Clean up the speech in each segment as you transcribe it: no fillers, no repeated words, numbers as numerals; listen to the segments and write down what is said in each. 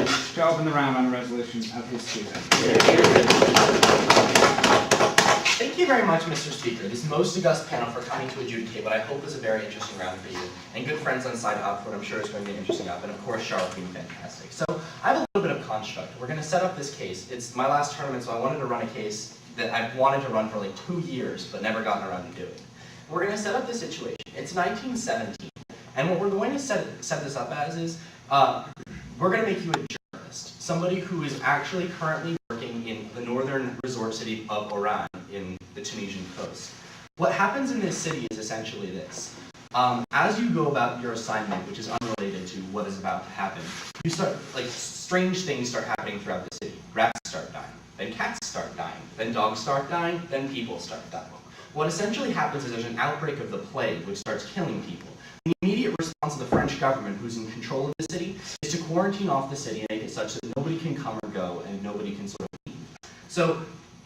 Schwab and the Ram on a resolution of his choosing. Thank you very much, Mr. Speaker, this most august panel for coming to adjudicate what I hope is a very interesting round for you. And good friends on side up, what I'm sure is going to be an interesting up. And of course, Shauro being fantastic. So I have a little bit of construct. We're going to set up this case. It's my last tournament, so I wanted to run a case that I've wanted to run for like 2 years, but never gotten around to doing. We're going to set up this situation. It's 1917. And what we're going to set this up as is, we're going to make you a journalist, somebody who is actually currently working in the northern resort city of Oran in the Tunisian coast. What happens in this city is essentially this. As you go about your assignment, which is unrelated to what is about to happen, you start, like, strange things start happening throughout the city. Rats start dying, then cats start dying, then dogs start dying, then people start dying. What essentially happens is there's an outbreak of the plague, which starts killing people. The immediate response of the French government, who's in control of the city, is to quarantine off the city and make it such that nobody can come or go and nobody can sort of leave. So,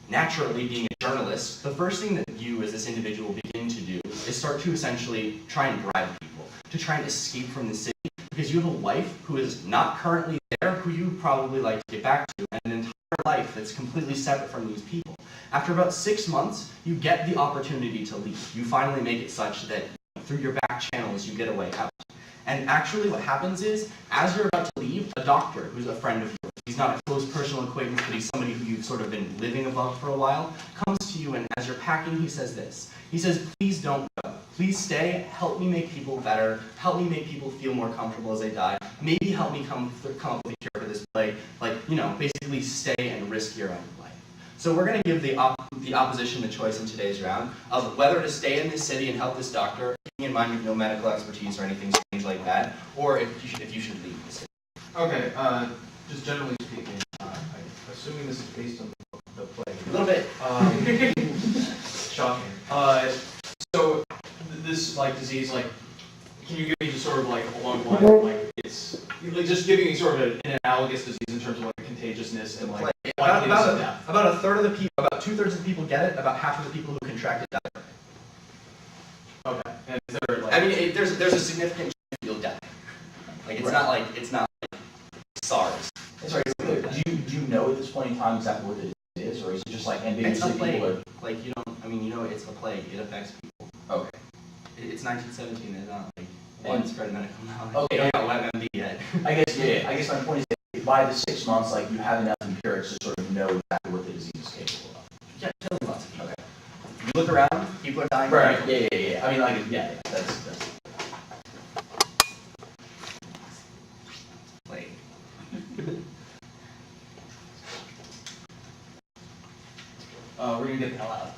naturally, being a journalist, the first thing that you as this individual begin to do is start to essentially try and bribe people, to try and escape from the city, because you have a wife who is not currently there, who you probably like to get back to, and an entire life that's completely separate from these people. After about 6 months, you get the opportunity to leave. You finally make it such that through your back channels, you get a way out. And actually what happens is, as you're about to leave, a doctor who's a friend of yours, he's not a close personal acquaintance, but he's somebody who you've sort of been living above for a while, comes to you, and as you're packing, he says this. He says, please don't go. Please stay, help me make people better, help me make people feel more comfortable as they die, maybe help me come up with a cure for this plague, like, you know, basically stay and risk your own life. So we're going to give the opposition the choice in today's round of whether to stay in this city and help this doctor, keeping in mind you have no medical expertise or anything strange like that, or if you should leave the city. Okay, just generally speaking, assuming this is based on the plague. A little bit. Shocking. So this like disease, like, can you give me just sort of like along the line of like it's like just giving me sort of an analogous disease in terms of like contagiousness and like likeliness of death? About a third of the people, about 2/3 of the people get it. About half of the people who contract it die. Okay, and is there like? I mean, there's a significant chance you'll die. Like it's not like SARS. Sorry, do you know at this point in time exactly what it is, or is it just like ambiguously people are? Like you don't. I mean, you know, it's a plague. It affects people. Okay. It's 1917. It's not like widespread medical knowledge. Okay. You don't have WebMD yet. I guess my point is that by the 6 months, like you have enough empirics to sort of know exactly what the disease is capable of. Yeah, killing lots of people. Okay. You look around, people are dying. Right. Yeah. I mean, like, yeah. That's. Plague. We're gonna get the hell out.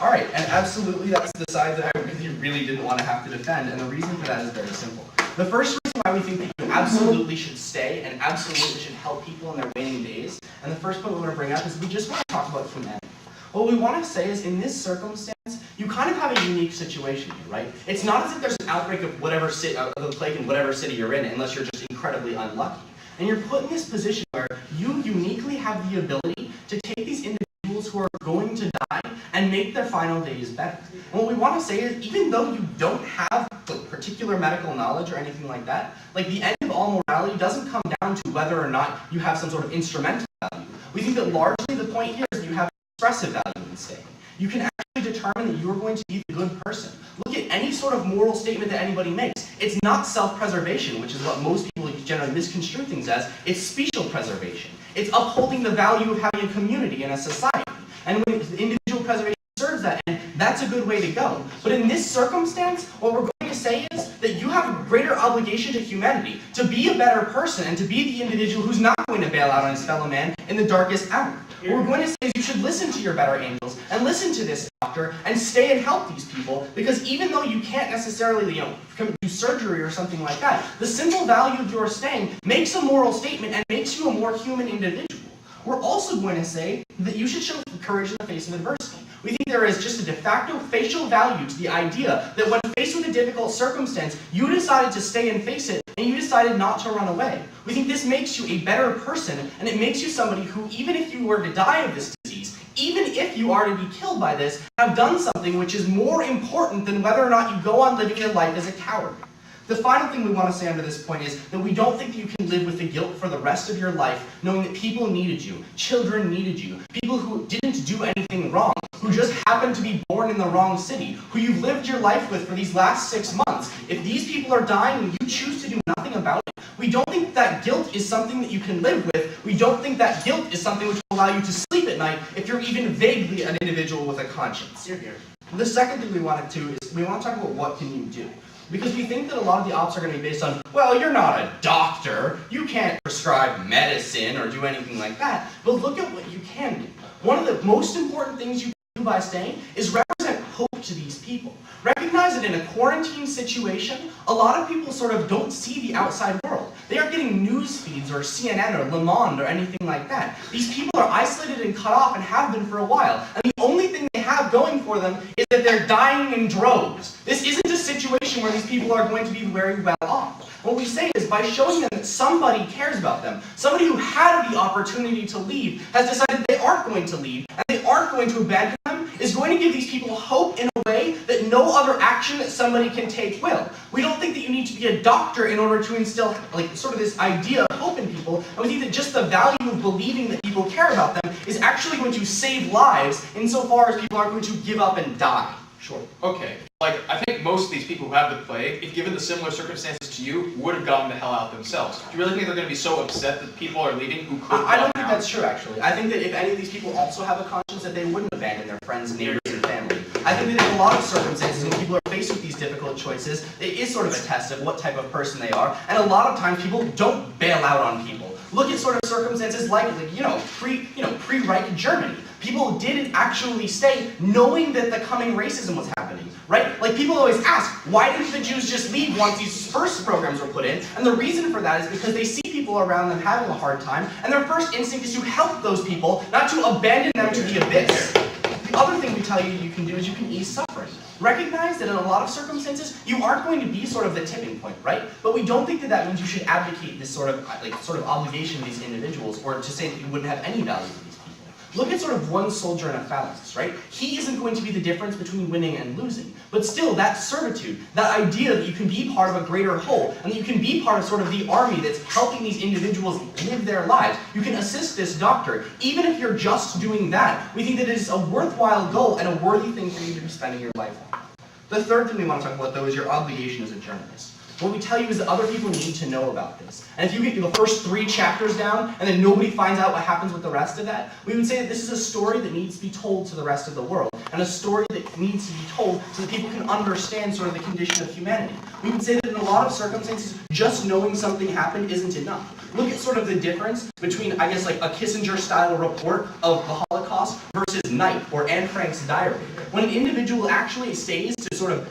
All right, and absolutely that's the side that I really didn't want to have to defend, and the reason for that is very simple. The first reason why we think that you absolutely should stay and absolutely should help people in their waning days, and the first point we want to bring up is we just want to talk about humanity. What we want to say is in this circumstance, you kind of have a unique situation here, right? It's not as if there's an outbreak of whatever the plague in whatever city you're in, unless you're just incredibly unlucky. And you're put in this position where you uniquely have the ability to take these individuals who are going to die and make their final days better. And what we want to say is, even though you don't have particular medical knowledge or anything like that, like the end of all morality doesn't come down to whether or not you have some sort of instrumental value. We think that largely the point here is that you have expressive value in staying. You can actually determine that you're going to be the good person. Look at any sort of moral statement that anybody makes. It's not self-preservation, which is what most people generally misconstrue things as. It's special preservation. It's upholding the value of having a community and a society. And when individual preservation serves that end, that's a good way to go. But in this circumstance, what we're going to say is that you have a greater obligation to humanity to be a better person and to be the individual who's not going to bail out on his fellow man in the darkest hour. What we're going to say is you should listen to your better angels and listen to this doctor and stay and help these people, because even though you can't necessarily, do surgery or something like that, the simple value of your staying makes a moral statement and makes you a more human individual. We're also going to say that you should show courage in the face of adversity. We think there is just a de facto facial value to the idea that when faced with a difficult circumstance, you decided to stay and face it, and you decided not to run away. We think this makes you a better person, and it makes you somebody who, even if you were to die of this disease, even if you are to be killed by this, have done something which is more important than whether or not you go on living your life as a coward. The final thing we want to say under this point is that we don't think that you can live with the guilt for the rest of your life, knowing that people needed you, children needed you, people who didn't do anything wrong, who just happened to be born in the wrong city, who you've lived your life with for these last 6 months. If these people are dying and you choose to do nothing about it, we don't think that guilt is something that you can live with. We don't think that guilt is something which will allow you to sleep at night if you're even vaguely an individual with a conscience. The second thing we want to do is we want to talk about what can you do. Because we think that a lot of the ops are going to be based on, well, you're not a doctor, you can't prescribe medicine or do anything like that, but look at what you can do. One of the most important things you can do by staying is represent hope to these people. Recognize that in a quarantine situation, a lot of people sort of don't see the outside world. They aren't getting news feeds or CNN or Le Monde or anything like that. These people are isolated and cut off and have been for a while. And the only thing they have going for them is that they're dying in droves. This isn't a situation where these people are going to be very well off. What we say is by showing them that somebody cares about them, somebody who had the opportunity to leave has decided they aren't going to leave and they aren't going to abandon them, is going to give these people hope in a way that no other action that somebody can take will. We don't think that you need to be a doctor in order to instill sort of this idea of hope in people, and we think that just the value of believing that people care about them is actually going to save lives insofar as people aren't going to give up and die. Sure. Okay. I think most of these people who have the plague, if given the similar circumstances to you, would have gotten the hell out themselves. Do you really think they're going to be so upset that people are leaving who could I don't think that's true, actually. I think that if any of these people also have a conscience, that they wouldn't abandon their friends, neighbors, and family. I think that in a lot of circumstances, when people are faced with these difficult choices, it is sort of a test of what type of person they are, and a lot of times people don't bail out on people. Look at sort of circumstances like pre-Reich Germany. People didn't actually stay knowing that the coming racism was happening, right? Like, people always ask, why didn't the Jews just leave once these first programs were put in? And the reason for that is because they see people around them having a hard time, and their first instinct is to help those people, not to abandon them to the abyss. The other thing we tell you can do is you can ease suffering. Recognize that in a lot of circumstances, you aren't going to be sort of the tipping point, right? But we don't think that that means you should abdicate this sort of obligation to these individuals, or to say that you wouldn't have any value to these people. Look at sort of one soldier in a phalanx, right? He isn't going to be the difference between winning and losing. But still, that servitude, that idea that you can be part of a greater whole, and that you can be part of sort of the army that's helping these individuals live their lives. You can assist this doctor. Even if you're just doing that, we think that it is a worthwhile goal and a worthy thing for you to be spending your life on. The third thing we want to talk about, though, is your obligation as a journalist. What we tell you is that other people need to know about this. And if you get the first 3 chapters down, and then nobody finds out what happens with the rest of that, we would say that this is a story that needs to be told to the rest of the world, and a story that needs to be told so that people can understand sort of the condition of humanity. We would say that in a lot of circumstances, just knowing something happened isn't enough. Look at sort of the difference between, I guess, like a Kissinger-style report of the Holocaust versus Night or Anne Frank's diary. When an individual actually stays to sort of,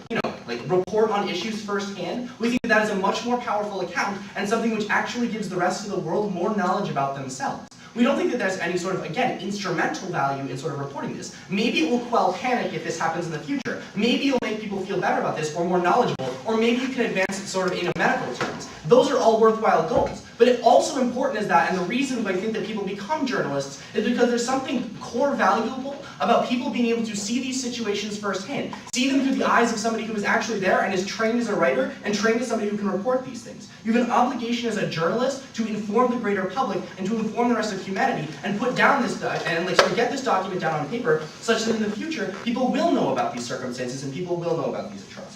report on issues firsthand, we think that is a much more powerful account and something which actually gives the rest of the world more knowledge about themselves. We don't think that there's any sort of, again, instrumental value in sort of reporting this. Maybe it will quell panic if this happens in the future. Maybe it'll make people feel better about this or more knowledgeable, or maybe you can advance it sort of in medical terms. Those are all worthwhile goals. But it also important is that, and the reason why I think that people become journalists is because there's something core valuable about people being able to see these situations firsthand, see them through the eyes of somebody who is actually there and is trained as a writer and trained as somebody who can report these things. You have an obligation as a journalist to inform the greater public and to inform the rest of humanity and put down this, get this document down on paper such that in the future people will know about these circumstances and people will know about these atrocities.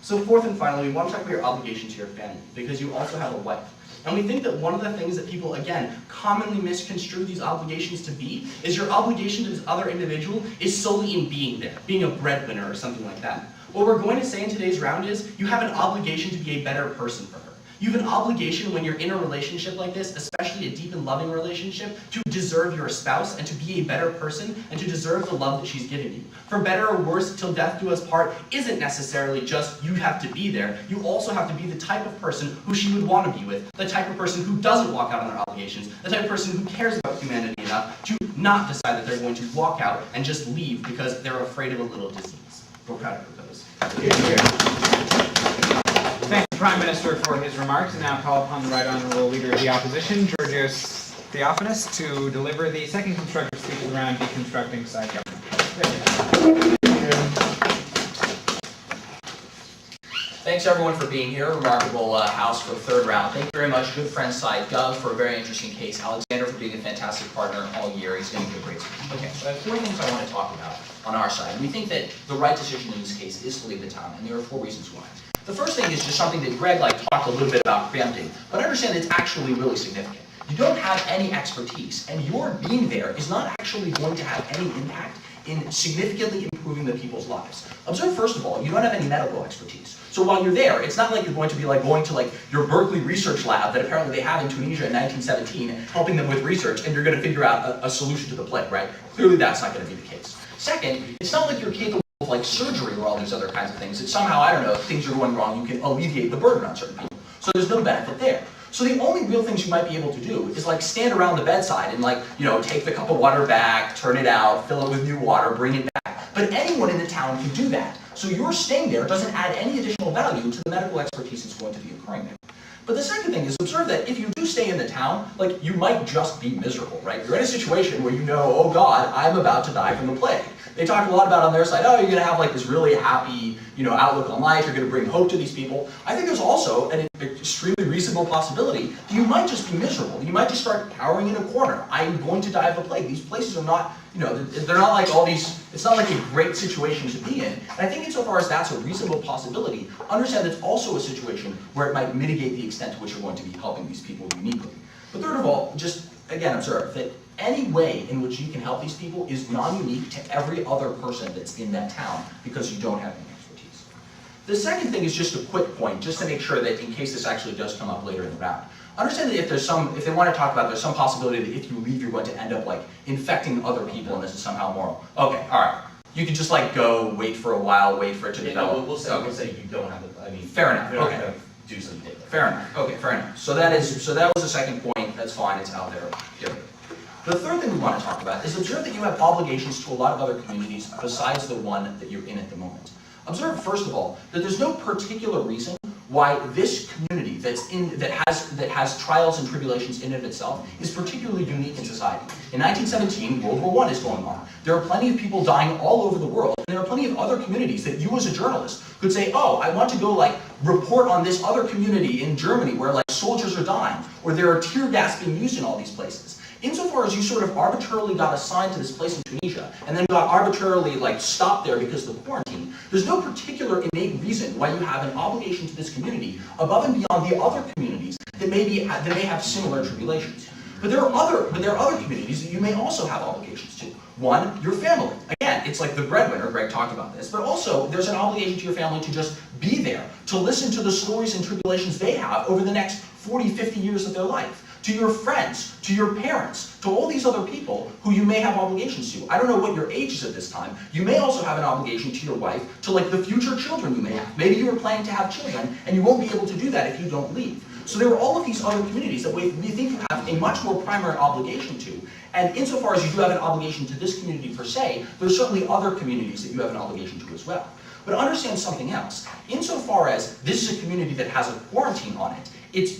So fourth and finally, we want to talk about your obligation to your family, because you also have a wife. And we think that one of the things that people, again, commonly misconstrue these obligations to be is your obligation to this other individual is solely in being there, being a breadwinner or something like that. What we're going to say in today's round is you have an obligation to be a better person for her. You have an obligation when you're in a relationship like this, especially a deep and loving relationship, to deserve your spouse and to be a better person and to deserve the love that she's giving you. For better or worse, till death do us part isn't necessarily just you have to be there. You also have to be the type of person who she would want to be with, the type of person who doesn't walk out on their obligations, the type of person who cares about humanity enough to not decide that they're going to walk out and just leave because they're afraid of a little disease. We're proud of those. Thank the Prime Minister for his remarks, and now call upon the Right Honourable Leader of the Opposition, Georgios Theophanous, to deliver the second constructive speech of the round, Deconstructing Side Government. Thank Thanks everyone for being here. Remarkable house for the third round. Thank you very much. Good friend side, Gov, for a very interesting case. Alexander for being a fantastic partner all year. He's going to do a great speech. Okay, so I have 4 things I want to talk about on our side. We think that the right decision in this case is to leave the town, and there are 4 reasons why. The first thing is just something that Greg talked a little bit about preempting, but understand it's actually really significant. You don't have any expertise, and your being there is not actually going to have any impact in significantly improving the people's lives. Observe, first of all, you don't have any medical expertise. So while you're there, it's not like you're going to be going to your Berkeley research lab that apparently they had in Tunisia in 1917, helping them with research, and you're going to figure out a solution to the plague, right? Clearly that's not going to be the case. Second, it's not like you're capable of surgery or all these other kinds of things. It's somehow, I don't know, if things are going wrong, you can alleviate the burden on certain people. So there's no benefit there. So the only real things you might be able to do is stand around the bedside and take the cup of water back, turn it out, fill it with new water, bring it back. But anyone in the town can do that. So your staying there doesn't add any additional value to the medical expertise that's going to be occurring there. But the second thing is observe that if you do stay in the town, you might just be miserable, right? You're in a situation where you know, oh God, I'm about to die from the plague. They talk a lot about on their side, oh, you're going to have this really happy, outlook on life. You're going to bring hope to these people. I think there's also an extremely reasonable possibility that you might just be miserable. You might just start cowering in a corner. I'm going to die of the plague. These places are not, they're not like all these. It's not like a great situation to be in. And I think insofar as that's a reasonable possibility, understand it's also a situation where it might mitigate the extent to which you're going to be helping these people uniquely. But third of all, just again observe that any way in which you can help these people is non-unique to every other person that's in that town because you don't have any expertise. The second thing is just a quick point, just to make sure that in case this actually does come up later in the round. Understand that if they want to talk about, there's some possibility that if you leave, you're going to end up infecting other people, and this is somehow moral. Okay, all right. You can just go, wait for a while, wait for it to develop. We'll say you don't have it. Fair enough. Okay. Do something different. Fair enough. Okay, fair enough. So that was the second point. That's fine. It's out there. Get it. The third thing we want to talk about is observe that you have obligations to a lot of other communities besides the one that you're in at the moment. Observe, first of all, that there's no particular reason why this community that has trials and tribulations in and of itself is particularly unique in society. In 1917, World War I is going on. There are plenty of people dying all over the world, and there are plenty of other communities that you as a journalist could say, oh, I want to go report on this other community in Germany where soldiers are dying, or there are tear gas being used in all these places. Insofar as you sort of arbitrarily got assigned to this place in Tunisia, and then got arbitrarily stopped there because of the quarantine, there's no particular innate reason why you have an obligation to this community above and beyond the other communities that may have similar tribulations. But there are other communities that you may also have obligations to. One, your family. Again, it's like the breadwinner, Greg talked about this, but also there's an obligation to your family to just be there, to listen to the stories and tribulations they have over the next 40, 50 years of their life. To your friends, to your parents, to all these other people who you may have obligations to. I don't know what your age is at this time. You may also have an obligation to your wife, to the future children you may have. Maybe you were planning to have children, and you won't be able to do that if you don't leave. So there are all of these other communities that we think you have a much more primary obligation to. And insofar as you do have an obligation to this community per se, there's certainly other communities that you have an obligation to as well. But understand something else. Insofar as this is a community that has a quarantine on it,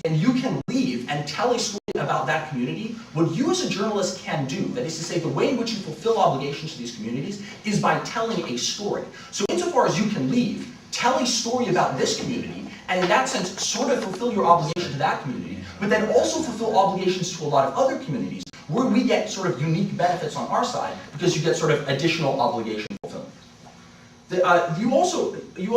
and you can leave and tell a story about that community, what you as a journalist can do, that is to say, the way in which you fulfill obligations to these communities, is by telling a story. So insofar as you can leave, tell a story about this community, and in that sense, sort of fulfill your obligation to that community, but then also fulfill obligations to a lot of other communities, where we get sort of unique benefits on our side, because you get sort of additional obligation fulfillment. You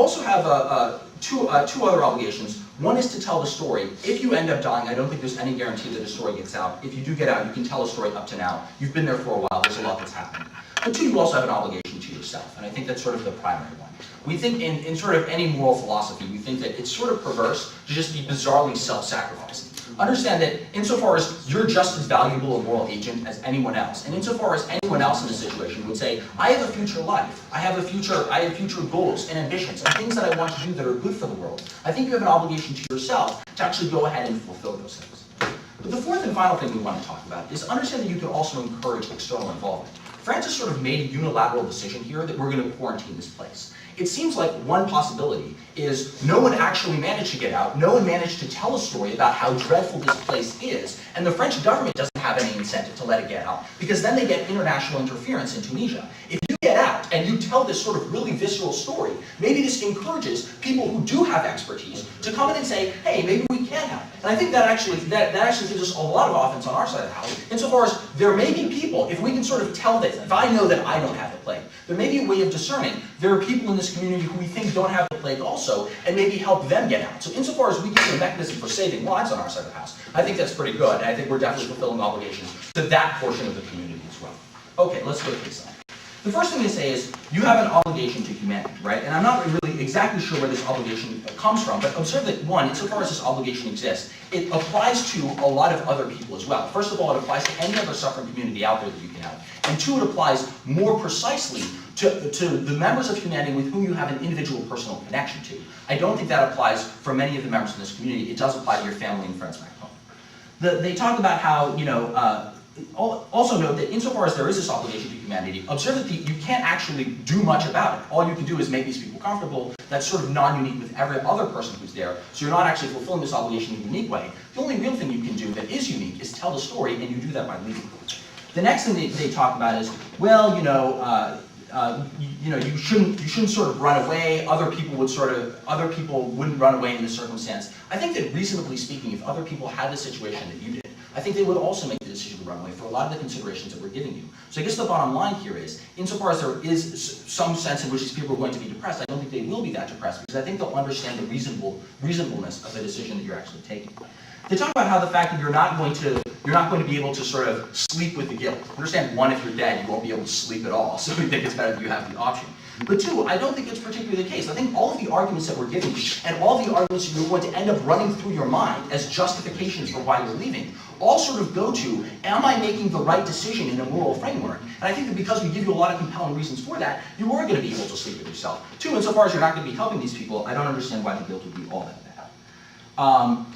also have two other obligations. One is to tell the story. If you end up dying, I don't think there's any guarantee that a story gets out. If you do get out, you can tell a story up to now. You've been there for a while, there's a lot that's happened. But two, you also have an obligation to yourself, and I think that's sort of the primary one. We think in sort of any moral philosophy, we think that it's sort of perverse to just be bizarrely self-sacrificing. Understand that insofar as you're just as valuable a moral agent as anyone else, and insofar as anyone else in this situation would say, I have a future life, I have future goals and ambitions and things that I want to do that are good for the world, I think you have an obligation to yourself to actually go ahead and fulfill those things. But the fourth and final thing we want to talk about is understand that you can also encourage external involvement. France has sort of made a unilateral decision here that we're going to quarantine this place. It seems like one possibility is no one actually managed to get out, no one managed to tell a story about how dreadful this place is, and the French government doesn't have any incentive to let it get out, because then they get international interference in Tunisia. If you get out and you tell this sort of really visceral story, maybe this encourages people who do have expertise to come in and say, hey, maybe we can help. And I think that actually gives us a lot of offense on our side of the house, insofar as there may be people, if we can sort of tell this, if I know that I don't have the plague, there may be a way of discerning there are people in this community who we think don't have the plague also, and maybe help them get out. So insofar as we give a mechanism for saving lives on our side of the house, I think that's pretty good, and I think we're definitely fulfilling obligations to that portion of the community as well. Okay, let's go to this side. The first thing to say is, you have an obligation to humanity, right? And I'm not really exactly sure where this obligation comes from, but observe that, one, insofar as this obligation exists, it applies to a lot of other people as well. First of all, it applies to any other suffering community out there that you can have. And two, it applies more precisely to the members of humanity with whom you have an individual personal connection to. I don't think that applies for many of the members in this community. It does apply to your family and friends back home. They talk about how, also note that insofar as there is this obligation to humanity, observe that you can't actually do much about it. All you can do is make these people comfortable. That's sort of non-unique with every other person who's there, so you're not actually fulfilling this obligation in a unique way. The only real thing you can do that is unique is tell the story, and you do that by leaving. The next thing they talk about is, well, you shouldn't sort of run away. Other people wouldn't run away in this circumstance. I think that reasonably speaking, if other people had the situation that you did, I think they would also make the decision to run away for a lot of the considerations that we're giving you. So I guess the bottom line here is, insofar as there is some sense in which these people are going to be depressed, I don't think they will be that depressed, because I think they'll understand the reasonableness of the decision that you're actually taking. They talk about how the fact that you're not going to be able to sort of sleep with the guilt. Understand, one, if you're dead, you won't be able to sleep at all, so we think it's better that you have the option. But two, I don't think it's particularly the case. I think all of the arguments that we're giving you, and all the arguments you're going to end up running through your mind as justifications for why you're leaving, all sort of go to, am I making the right decision in a moral framework? And I think that because we give you a lot of compelling reasons for that, you are going to be able to sleep with yourself. Two, insofar as you're not going to be helping these people, I don't understand why the guilt would be all that bad.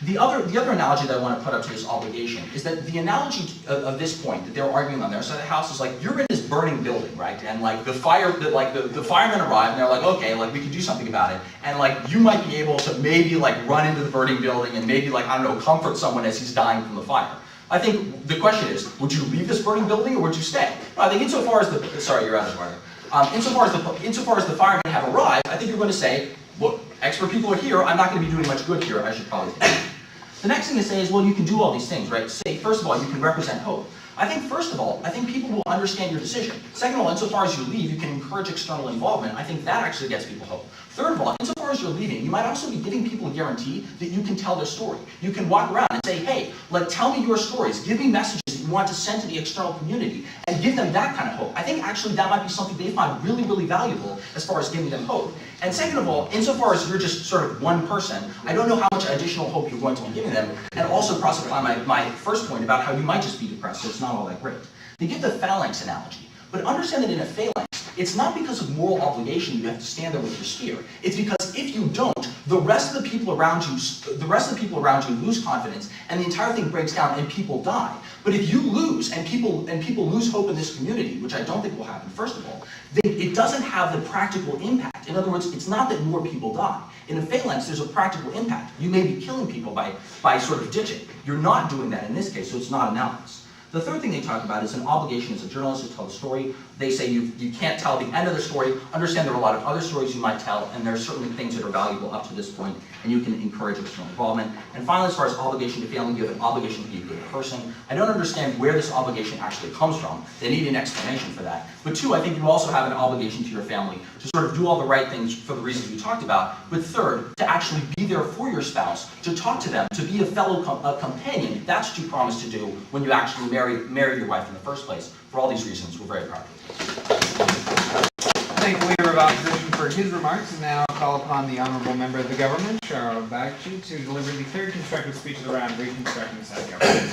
The other analogy that I want to put up to this obligation is that the analogy of this point that they're arguing on their side of the house is like, you're in this burning building, right? And like the firemen arrive and they're like, okay, like we can do something about it. And like you might be able to maybe like run into the burning building and maybe like, I don't know, comfort someone as he's dying from the fire. I think the question is, would you leave this burning building or would you stay? No, I think insofar as sorry, you're out of order. Insofar as the firemen have arrived, I think you're going to say, look, expert people are here, I'm not going to be doing much good here, I should probably stay. The next thing to say is, well, you can do all these things, right? Say, first of all, you can represent hope. I think, first of all, I think people will understand your decision. Second of all, insofar as you leave, you can encourage external involvement. I think that actually gets people hope. Third of all, insofar as you're leaving, you might also be giving people a guarantee that you can tell their story. You can walk around and say, hey, like, tell me your stories. Give me messages that you want to send to the external community and give them that kind of hope. I think actually that might be something they find really, really valuable as far as giving them hope. And second of all, insofar as you're just sort of one person, I don't know how much additional hope you're going to be giving them, and also cross-apply my first point about how you might just be depressed, so it's not all that great. They give the phalanx analogy, but understand that in a phalanx, it's not because of moral obligation you have to stand there with your spear. It's because if you don't, the rest of the people around you lose confidence, and the entire thing breaks down, and people die. But if you lose, and people lose hope in this community, which I don't think will happen, first of all, it doesn't have the practical impact. In other words, it's not that more people die. In a phalanx, there's a practical impact. You may be killing people by sort of ditching. You're not doing that in this case, so it's not analogous. The third thing they talk about is an obligation as a journalist to tell the story. They say you can't tell the end of the story. Understand there are a lot of other stories you might tell, and there are certainly things that are valuable up to this point, and you can encourage external involvement. And finally, as far as obligation to family, you have an obligation to be a good person. I don't understand where this obligation actually comes from. They need an explanation for that. But two, I think you also have an obligation to your family to sort of do all the right things for the reasons we talked about. But third, to actually be there for your spouse, to talk to them, to be a fellow companion. That's what you promised to do when you actually married your wife in the first place. For all these reasons, we're very proud of you. Thank the Leader of Opposition for his remarks, and now call upon the Honourable Member of the Government, Shauro Bagchi, to deliver the third constructive speech of the round, reconstructing the side government.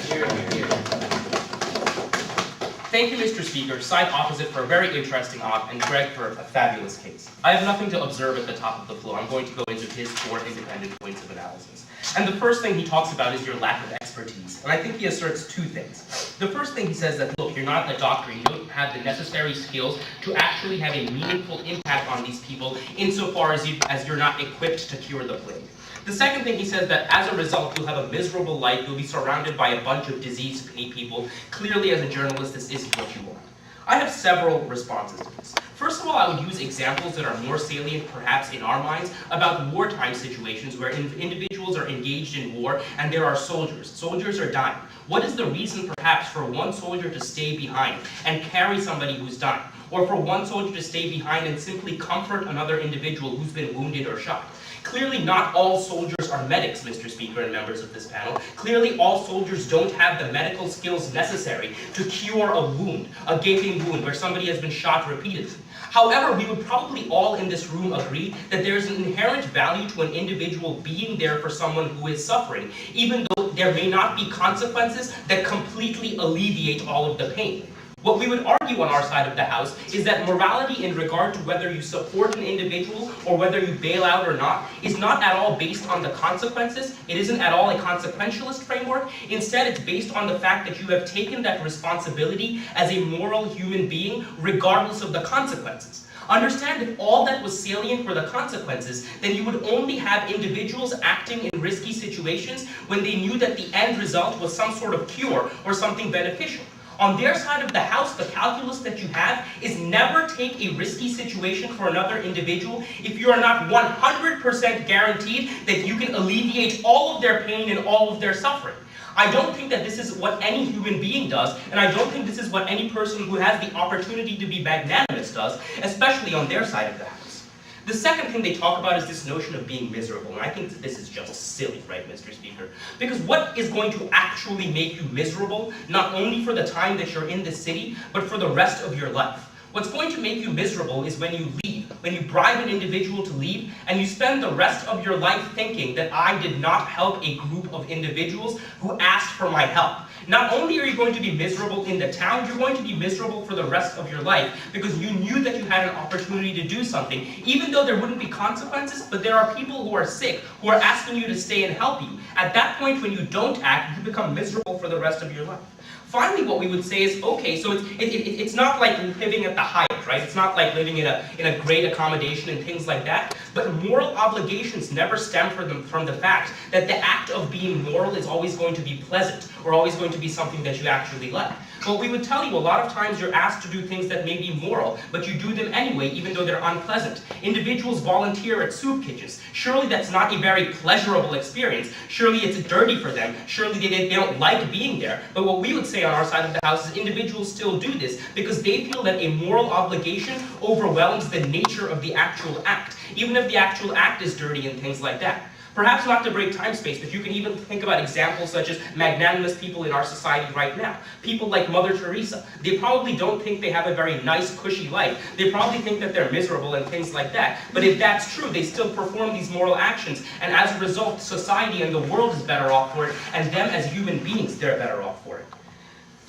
Thank you, Mr. Speaker, side opposite for a very interesting op, and Greg for a fabulous case. I have nothing to observe at the top of the floor. I'm going to go into his 4 independent points of analysis. And the first thing he talks about is your lack of expertise. And I think he asserts 2 things. The first thing he says that, look, you're not a doctor, you don't have the necessary skills to actually have a meaningful impact on these people insofar as you're not equipped to cure the plague. The second thing he says that as a result, you'll have a miserable life, you'll be surrounded by a bunch of diseased people. Clearly, as a journalist, this isn't what you want. I have several responses to this. First of all, I would use examples that are more salient perhaps in our minds about wartime situations where individuals are engaged in war and there are soldiers. Soldiers are dying. What is the reason perhaps for one soldier to stay behind and carry somebody who's dying? Or for one soldier to stay behind and simply comfort another individual who's been wounded or shot? Clearly not all soldiers are medics, Mr. Speaker and members of this panel. Clearly all soldiers don't have the medical skills necessary to cure a wound, a gaping wound where somebody has been shot repeatedly. However, we would probably all in this room agree that there is an inherent value to an individual being there for someone who is suffering, even though there may not be consequences that completely alleviate all of the pain. What we would argue on our side of the house is that morality in regard to whether you support an individual or whether you bail out or not is not at all based on the consequences. It isn't at all a consequentialist framework. Instead, it's based on the fact that you have taken that responsibility as a moral human being regardless of the consequences. Understand, if all that was salient were the consequences, then you would only have individuals acting in risky situations when they knew that the end result was some sort of cure or something beneficial. On their side of the house, the calculus that you have is never take a risky situation for another individual if you are not 100% guaranteed that you can alleviate all of their pain and all of their suffering. I don't think that this is what any human being does, and I don't think this is what any person who has the opportunity to be magnanimous does, especially on their side of the house. The second thing they talk about is this notion of being miserable, and I think that this is just silly, right, Mr. Speaker? Because what is going to actually make you miserable, not only for the time that you're in the city, but for the rest of your life? What's going to make you miserable is when you leave, when you bribe an individual to leave, and you spend the rest of your life thinking that I did not help a group of individuals who asked for my help. Not only are you going to be miserable in the town, you're going to be miserable for the rest of your life because you knew that you had an opportunity to do something, even though there wouldn't be consequences, but there are people who are sick, who are asking you to stay and help you. At that point, when you don't act, you become miserable for the rest of your life. Finally, what we would say is, okay, so it's not like living at the Hyatt, right? It's not like living in a great accommodation and things like that. But moral obligations never stem from the fact that the act of being moral is always going to be pleasant or always going to be something that you actually like. Well, we would tell you a lot of times you're asked to do things that may be moral, but you do them anyway, even though they're unpleasant. Individuals volunteer at soup kitchens. Surely that's not a very pleasurable experience. Surely it's dirty for them. Surely they don't like being there. But what we would say on our side of the house is individuals still do this because they feel that a moral obligation overwhelms the nature of the actual act, even if the actual act is dirty and things like that. Perhaps not to break time-space, but you can even think about examples such as magnanimous people in our society right now. People like Mother Teresa. They probably don't think they have a very nice, cushy life. They probably think that they're miserable and things like that. But if that's true, they still perform these moral actions, and as a result, society and the world is better off for it, and them as human beings, they're better off for it.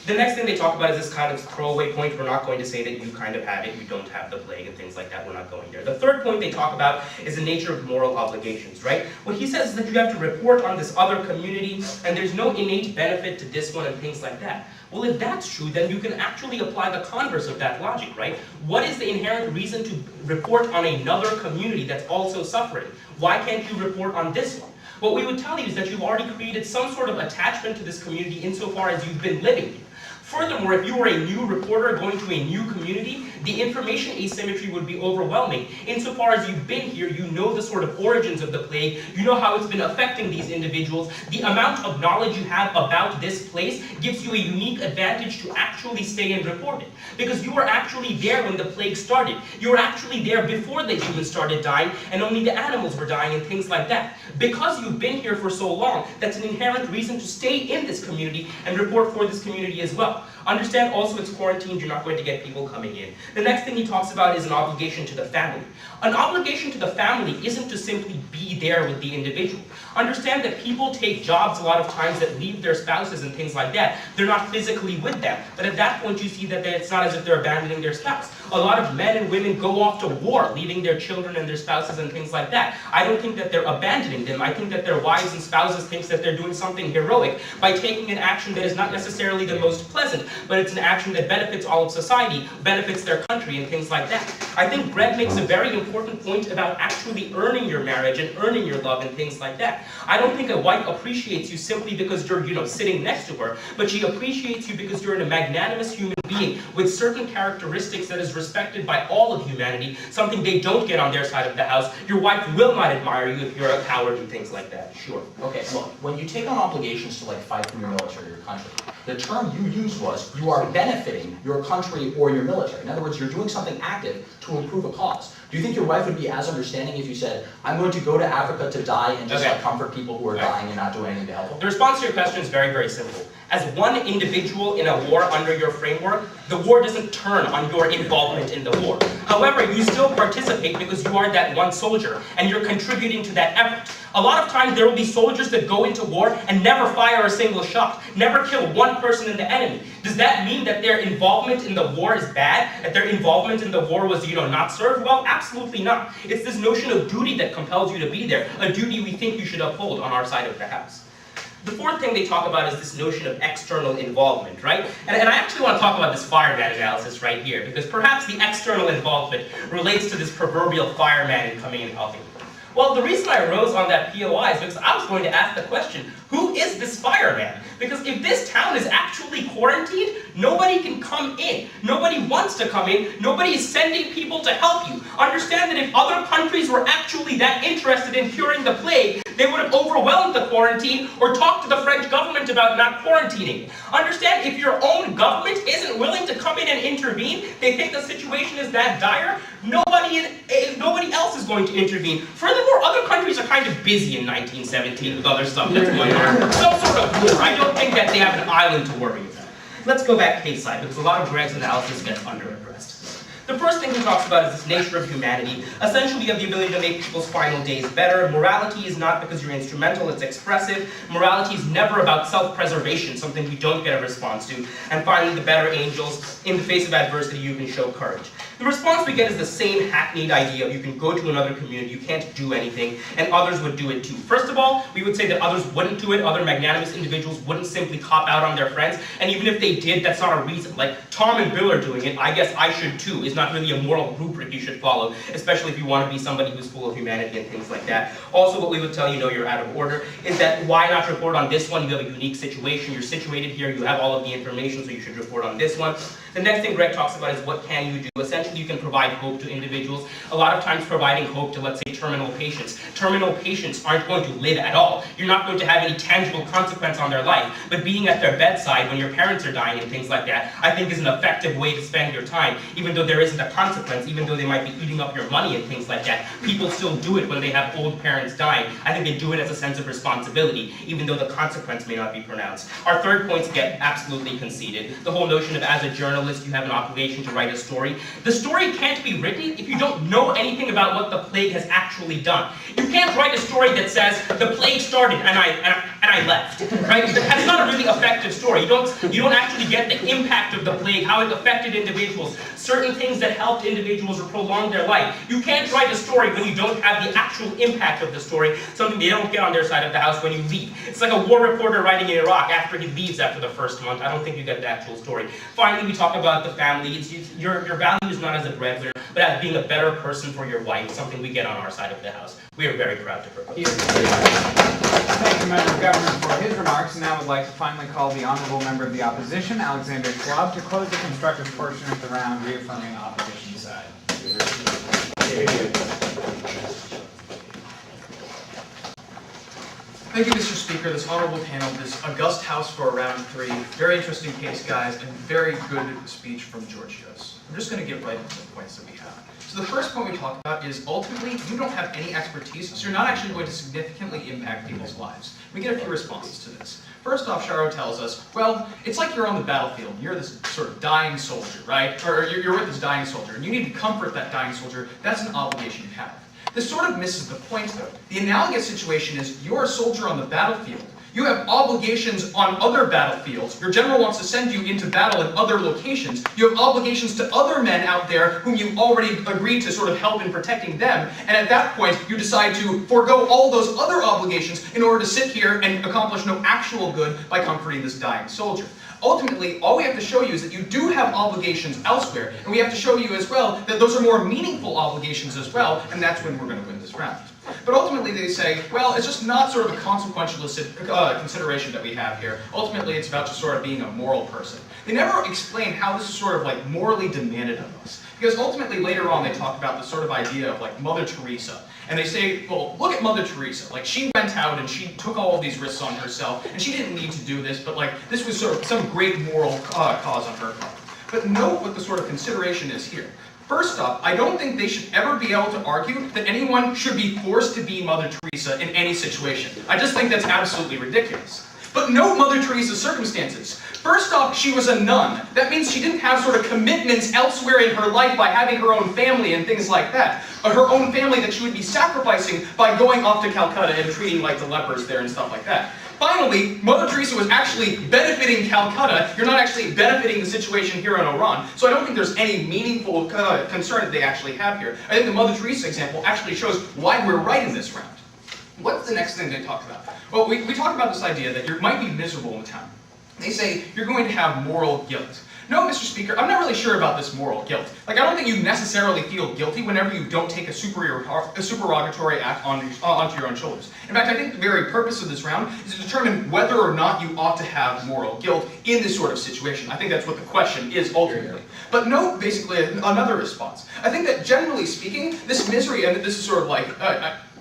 The next thing they talk about is this kind of throwaway point. We're not going to say that you kind of have it, you don't have the plague and things like that. We're not going there. The third point they talk about is the nature of moral obligations, right? What he says is that you have to report on this other community and there's no innate benefit to this one and things like that. Well, if that's true, then you can actually apply the converse of that logic, right? What is the inherent reason to report on another community that's also suffering? Why can't you report on this one? What we would tell you is that you've already created some sort of attachment to this community insofar as you've been living here. Furthermore, if you were a new reporter going to a new community, the information asymmetry would be overwhelming. Insofar as you've been here, you know the sort of origins of the plague, you know how it's been affecting these individuals. The amount of knowledge you have about this place gives you a unique advantage to actually stay and report it. Because you were actually there when the plague started. You were actually there before the humans started dying, and only the animals were dying and things like that. Because you've been here for so long, that's an inherent reason to stay in this community and report for this community as well. Understand also it's quarantined, you're not going to get people coming in. The next thing he talks about is an obligation to the family. An obligation to the family isn't to simply be there with the individual. Understand that people take jobs a lot of times that leave their spouses and things like that. They're not physically with them, but at that point you see that it's not as if they're abandoning their spouse. A lot of men and women go off to war, leaving their children and their spouses and things like that. I don't think that they're abandoning them. I think that their wives and spouses think that they're doing something heroic by taking an action that is not necessarily the most pleasant. unpleasant, but it's an action that benefits all of society, benefits their country, and things like that. I think Greg makes a very important point about actually earning your marriage and earning your love and things like that. I don't think a wife appreciates you simply because you're, sitting next to her, but she appreciates you because you're a magnanimous human being with certain characteristics that is respected by all of humanity, something they don't get on their side of the house. Your wife will not admire you if you're a coward and things like that. Sure. Okay, look, when you take on obligations to fight for your military or your country, the term you used was you are benefiting your country or your military. In other words, you're doing something active to improve a cause. Do you think your wife would be as understanding if you said, I'm going to go to Africa to die and just comfort people who are dying and not do anything to help them? The response to your question is very, very simple. As one individual in a war under your framework, the war doesn't turn on your involvement in the war. However, you still participate because you are that one soldier, and you're contributing to that effort. A lot of times there will be soldiers that go into war and never fire a single shot, never kill one person in the enemy. Does that mean that their involvement in the war is bad? That their involvement in the war was, not served? Well, absolutely not. It's this notion of duty that compels you to be there, a duty we think you should uphold on our side of the house. The fourth thing they talk about is this notion of external involvement, right? And I actually want to talk about this fireman analysis right here, because perhaps the external involvement relates to this proverbial fireman in coming and helping. Well, the reason I rose on that POI is because I was going to ask the question, who is this fireman? Because if this town is actually quarantined, nobody can come in. Nobody wants to come in. Nobody is sending people to help you. Understand that if other countries were actually that interested in curing the plague, they would have overwhelmed the quarantine or talked to the French government about not quarantining. Understand, if your own government isn't willing to come in and intervene, they think the situation is that dire, nobody else is going to intervene. Furthermore, other countries are kind of busy in 1917 with other stuff that's going on. Some sort of war. I don't think that they have an island to worry about. Let's go back case side, because a lot of Greg's analysis gets underaddressed. The first thing he talks about is this nature of humanity. Essentially, you have the ability to make people's final days better. Morality is not because you're instrumental, it's expressive. Morality is never about self-preservation, something we don't get a response to. And finally, the better angels, in the face of adversity, you can show courage. The response we get is the same hackneyed idea of you can go to another community, you can't do anything, and others would do it too. First of all, we would say that others wouldn't do it, other magnanimous individuals wouldn't simply cop out on their friends, and even if they did, that's not a reason. Like, Tom and Bill are doing it, I guess I should too, is not really a moral rubric you should follow, especially if you want to be somebody who's full of humanity and things like that. Also, what we would tell you, you're out of order, is that why not report on this one? You have a unique situation, you're situated here, you have all of the information, so you should report on this one. The next thing Greg talks about is what can you do? Essentially, you can provide hope to individuals. A lot of times providing hope to, let's say, terminal patients. Terminal patients aren't going to live at all. You're not going to have any tangible consequence on their life. But being at their bedside when your parents are dying and things like that, I think is an effective way to spend your time. Even though there isn't a consequence, even though they might be eating up your money and things like that, people still do it when they have old parents dying. I think they do it as a sense of responsibility, even though the consequence may not be pronounced. Our third points get absolutely conceded. The whole notion of as a journalist, you have an obligation to write a story. The story can't be written if you don't know anything about what the plague has actually done. You can't write a story that says, the plague started and I left, right? That's not a really effective story. You don't actually get the impact of the plague, how it affected individuals, certain things that helped individuals or prolonged their life. You can't write a story when you don't have the actual impact of the story, something they don't get on their side of the house when you leave. It's like a war reporter writing in Iraq after he leaves after the first month. I don't think you get the actual story. Finally, we talk about the family. Your value is not as a breadwinner, but as being a better person for your wife, something we get on our side of the house. We are very proud to propose. Thank the member of government for his remarks, and now I would like to finally call the honorable member of the opposition, Alexander Schwab, to close the constructive portion of the round, reaffirming the opposition side. Thank you, Mr. Speaker, this honorable panel, this august house for round 3. Very interesting case, guys, and very good speech from Georgios. I'm just going to get right into the points that we have. So the first point we talked about is ultimately you don't have any expertise, so you're not actually going to significantly impact people's lives. We get a few responses to this. First off, Shauro tells us, well, it's like you're on the battlefield. You're this sort of dying soldier, right? Or you're with this dying soldier, and you need to comfort that dying soldier. That's an obligation you have. This sort of misses the point, though. The analogous situation is you're a soldier on the battlefield. You have obligations on other battlefields. Your general wants to send you into battle in other locations. You have obligations to other men out there whom you already agreed to sort of help in protecting them. And at that point, you decide to forego all those other obligations in order to sit here and accomplish no actual good by comforting this dying soldier. Ultimately, all we have to show you is that you do have obligations elsewhere, and we have to show you as well that those are more meaningful obligations as well, and that's when we're going to win this round. But ultimately they say, well, it's just not sort of a consequential consideration that we have here. Ultimately, it's about just sort of being a moral person. They never explain how this is sort of like morally demanded of us. Because ultimately later on they talk about the sort of idea of like Mother Teresa. And they say, well, look at Mother Teresa. Like, she went out and she took all of these risks on herself, and she didn't need to do this, but like, this was sort of some great moral cause on her part. But note what the sort of consideration is here. First off, I don't think they should ever be able to argue that anyone should be forced to be Mother Teresa in any situation. I just think that's absolutely ridiculous. But note Mother Teresa's circumstances. First off, she was a nun. That means she didn't have sort of commitments elsewhere in her life by having her own family and things like that. Her own family that she would be sacrificing by going off to Calcutta and treating like the lepers there and stuff like that. Finally, Mother Teresa was actually benefiting Calcutta. You're not actually benefiting the situation here in Iran. So I don't think there's any meaningful concern that they actually have here. I think the Mother Teresa example actually shows why we're right in this round. What's the next thing they talk about? Well, we talk about this idea that you might be miserable in town. They say you're going to have moral guilt. No, Mr. Speaker, I'm not really sure about this moral guilt. Like, I don't think you necessarily feel guilty whenever you don't take a supererogatory act onto your own shoulders. In fact, I think the very purpose of this round is to determine whether or not you ought to have moral guilt in this sort of situation. I think that's what the question is ultimately. But note, basically, another response. I think that generally speaking, this misery, and this is sort of like,